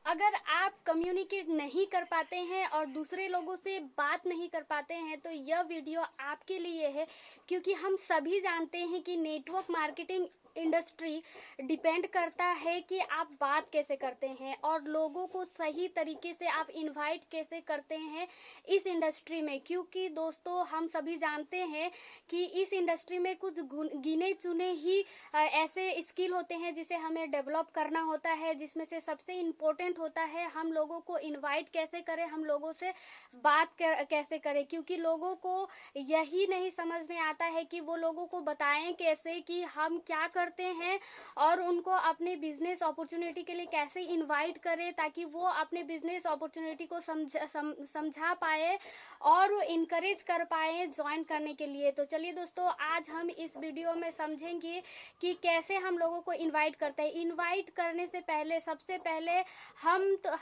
अगर आप कम्युनिकेट नहीं कर पाते हैं और दूसरे लोगों से बात नहीं कर पाते हैं तो यह वीडियो आपके लिए है, क्योंकि हम सभी जानते हैं कि नेटवर्क मार्केटिंग इंडस्ट्री डिपेंड करता है कि आप बात कैसे करते हैं और लोगों को सही तरीके से आप इनवाइट कैसे करते हैं इस इंडस्ट्री में। क्योंकि दोस्तों हम सभी जानते हैं कि इस इंडस्ट्री में कुछ गिने चुने ही ऐसे स्किल होते हैं जिसे हमें डेवलप करना होता है, जिसमें से सबसे इम्पोर्टेंट होता है हम लोगों को इनवाइट कैसे करें, हम लोगों से बात कैसे करें। क्योंकि लोगों को यही नहीं समझ में आता है कि वो लोगों को बताएं कैसे कि हम क्या करते हैं और उनको अपने बिजनेस अपॉर्चुनिटी के लिए कैसे इनवाइट करें, ताकि वो अपने बिजनेस अपॉर्चुनिटी को समझा पाए और इनकरेज कर पाए ज्वाइन करने के लिए। तो चलिए दोस्तों, आज हम इस वीडियो में समझेंगे कि कैसे हम लोगों को इनवाइट करते हैं। इनवाइट करने से पहले सबसे पहले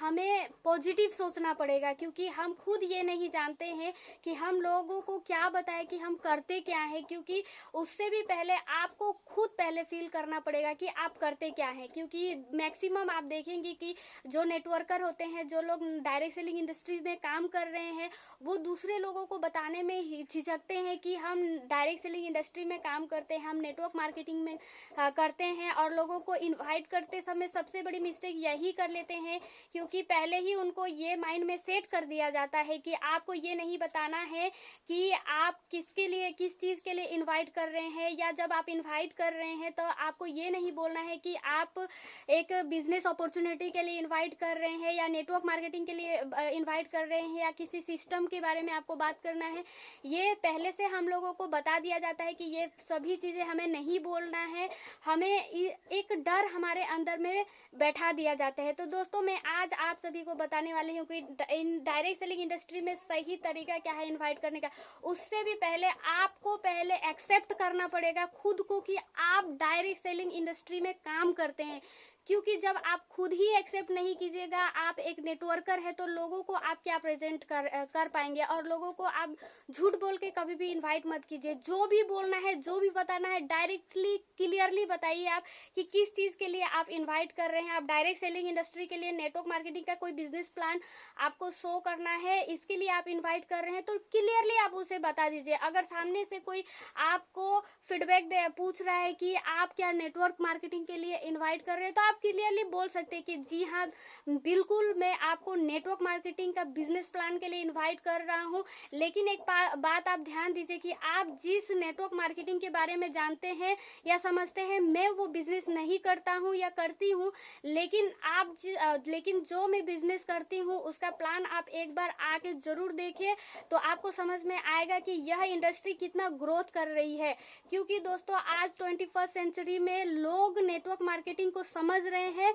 हमें पॉजिटिव सोचना पड़ेगा, क्योंकि हम खुद ये नहीं जानते हैं कि हम लोगों को क्या बताएं कि हम करते क्या है। क्योंकि उससे भी पहले आपको खुद पहले फील करना पड़ेगा कि आप करते क्या है। क्योंकि मैक्सिमम आप देखेंगे कि जो नेटवर्कर होते हैं, जो लोग डायरेक्ट सेलिंग इंडस्ट्रीज में काम कर रहे हैं, वो दूसरे लोगों को बताने में हिचकते हैं कि हम डायरेक्ट सेलिंग इंडस्ट्री में काम करते हैं, हम नेटवर्क मार्केटिंग में करते हैं। और लोगों को इनवाइट करते समय सबसे बड़ी मिस्टेक यही कर लेते हैं, क्योंकि पहले ही उनको ये माइंड में सेट कर दिया जाता है कि आपको ये नहीं बताना है कि आप किसके लिए, किस चीज के लिए इनवाइट कर रहे हैं। या जब आप इनवाइट कर रहे हैं तो आपको ये नहीं बोलना है कि आप एक बिजनेस अपॉर्चुनिटी के लिए इनवाइट कर रहे हैं या नेटवर्क मार्केटिंग के लिए इनवाइट कर रहे हैं या किसी सिस्टम के बारे में आपको बात करना है। ये पहले से हम लोगों को बता दिया जाता है कि ये सभी चीजें हमें नहीं बोलना है, हमें एक डर हमारे अंदर में बैठा दिया जाता है। तो दोस्तों, मैं आज आप सभी को बताने वाली हूँ कि इन डायरेक्ट सेलिंग इंडस्ट्री में सही तरीका क्या है इनवाइट करने का। उससे भी पहले आपको पहले एक्सेप्ट करना पड़ेगा खुद को कि आप डायरेक्ट सेलिंग इंडस्ट्री में काम करते हैं। क्योंकि जब आप खुद ही एक्सेप्ट नहीं कीजिएगा, आप एक नेटवर्कर है, तो लोगों को आप क्या प्रेजेंट कर पाएंगे। और लोगों को आप झूठ बोल के कभी भी इनवाइट मत कीजिए। जो भी बोलना है, जो भी बताना है, डायरेक्टली क्लियरली बताइए आप कि किस चीज के लिए आप इनवाइट कर रहे हैं। आप डायरेक्ट सेलिंग इंडस्ट्री के लिए, नेटवर्क मार्केटिंग का कोई बिजनेस प्लान आपको शो करना है, इसके लिए आप इन्वाइट कर रहे हैं, तो क्लियरली आप उसे बता दीजिए। अगर सामने से कोई आपको फीडबैक पूछ रहा है कि आप क्या नेटवर्क मार्केटिंग के लिए इनवाइट कर रहे हैं, तो आप क्लियरली बोल सकते हैं कि जी हाँ, बिल्कुल मैं आपको नेटवर्क मार्केटिंग का बिजनेस प्लान के लिए इनवाइट कर रहा हूं। लेकिन एक बात आप ध्यान दीजिए कि आप जिस नेटवर्क मार्केटिंग के बारे में जानते हैं या समझते हैं, मैं वो बिजनेस नहीं करता हूं या करती हूं। लेकिन जो मैं बिजनेस करती हूं उसका प्लान आप एक बार आके जरूर देखिए, तो आपको समझ में आएगा कि यह इंडस्ट्री कितना ग्रोथ कर रही है। क्योंकि दोस्तों, आज 21st सेंचुरी में लोग नेटवर्क मार्केटिंग को समझ रहे हैं,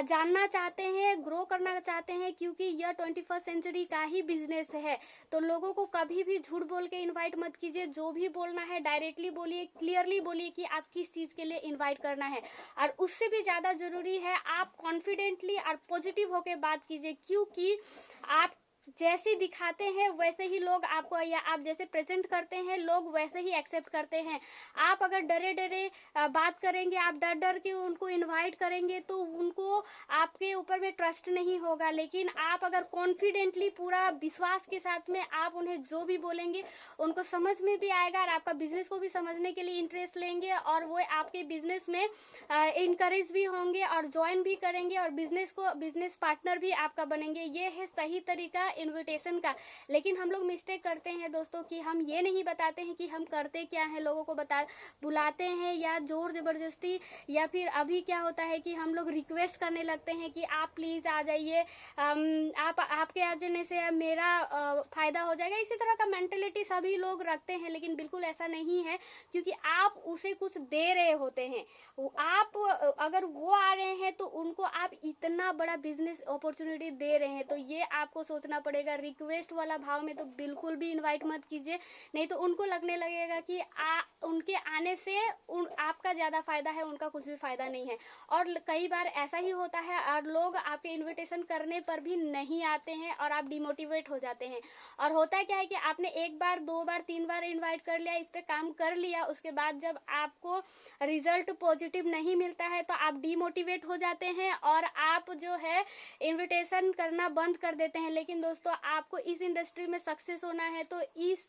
जानना चाहते हैं, ग्रो करना चाहते हैं, क्योंकि यह 21st सेंचुरी का ही बिजनेस है। तो लोगों को कभी भी झूठ बोल के इनवाइट मत कीजिए। जो भी बोलना है डायरेक्टली बोलिए, क्लियरली बोलिए कि आप किस चीज के लिए इनवाइट करना है। और उससे भी ज्यादा जरूरी है आप कॉन्फिडेंटली और पॉजिटिव होकर बात कीजिए। क्योंकि आप जैसे दिखाते हैं वैसे ही लोग आपको, या आप जैसे प्रेजेंट करते हैं लोग वैसे ही एक्सेप्ट करते हैं। आप अगर डरे डरे बात करेंगे, आप डर डर के उनको इनवाइट करेंगे, तो उनको आपके ऊपर में ट्रस्ट नहीं होगा। लेकिन आप अगर कॉन्फिडेंटली पूरा विश्वास के साथ में आप उन्हें जो भी बोलेंगे उनको समझ में भी आएगा और आपका बिजनेस को भी समझने के लिए इंटरेस्ट लेंगे और वो आपके बिजनेस में इनकरेज भी होंगे और ज्वाइन भी करेंगे और बिजनेस पार्टनर भी आपका बनेंगे। ये है सही तरीका इनविटेशन का। लेकिन हम लोग मिस्टेक करते हैं दोस्तों कि हम ये नहीं बताते हैं कि हम करते क्या है, लोगों को बुलाते हैं या जोर जबरदस्ती, या फिर अभी क्या होता है कि हम लोग रिक्वेस्ट करने लगते हैं कि आप प्लीज आ जाइए, आपके आ जाने से मेरा फायदा हो जाएगा। इसी तरह का मेंटेलिटी सभी लोग रखते हैं, लेकिन बिल्कुल ऐसा नहीं है। क्योंकि आप उसे कुछ दे रहे होते हैं। आप अगर वो आ रहे हैं तो उनको आप इतना बड़ा बिजनेस अपॉर्चुनिटी दे रहे हैं, तो ये आपको सोचना पड़ेगा। रिक्वेस्ट वाला भाव में तो बिल्कुल भी इनवाइट मत कीजिए, नहीं तो उनको लगने लगेगा कि उनके आने से आपका ज्यादा फायदा है, उनका कुछ भी फायदा नहीं है। और कई बार ऐसा ही होता है और लोग आपके इनविटेशन करने पर भी नहीं आते हैं और आप डिमोटिवेट हो जाते हैं। और होता क्या है कि आपने एक बार, दो बार, तीन बार इनवाइट कर लिया, इस पे काम कर लिया, उसके बाद जब आपको रिजल्ट पॉजिटिव नहीं मिलता है तो आप डिमोटिवेट हो जाते हैं और आप जो है इनविटेशन करना बंद कर देते हैं। लेकिन दोस्तों, आपको इस इंडस्ट्री में सक्सेस होना है तो इस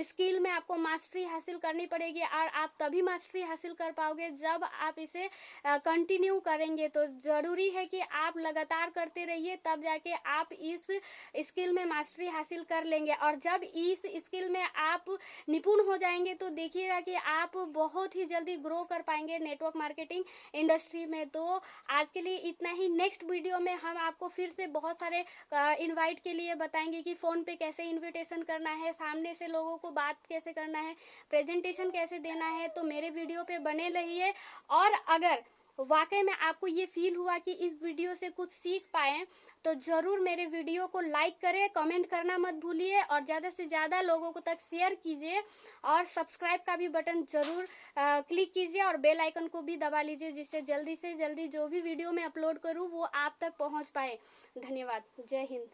स्किल में आपको मास्टरी हासिल करनी पड़ेगी, और आप तभी मास्टरी हासिल कर पाओगे जब आप इसे कंटिन्यू करेंगे। तो जरूरी है कि आप लगातार करते रहिए, तब जाके आप इस स्किल में मास्टरी हासिल कर लेंगे। और जब इस स्किल में आप निपुण हो जाएंगे तो देखिएगा कि आप बहुत ही जल्दी ग्रो कर पाएंगे नेटवर्क मार्केटिंग इंडस्ट्री में। तो आज के लिए इतना ही। नेक्स्ट वीडियो में हम आपको फिर से बहुत सारे इनवाइट के लिए बताएंगे कि फोन पे कैसे इनविटेशन करना है, सामने से लोगों को बात कैसे करना है, प्रेजेंटेशन कैसे देना है। तो मेरे वीडियो पे बने रहिए। और अगर वाकई में आपको ये फील हुआ कि इस वीडियो से कुछ सीख पाए तो जरूर मेरे वीडियो को लाइक करें, कमेंट करना मत भूलिए, और ज़्यादा से ज़्यादा लोगों को तक शेयर कीजिए, और सब्सक्राइब का भी बटन जरूर क्लिक कीजिए, और बेल आइकन को भी दबा लीजिए, जिससे जल्दी से जल्दी जो भी वीडियो मैं अपलोड करूं वो आप तक पहुंच पाए। धन्यवाद। जय हिंद।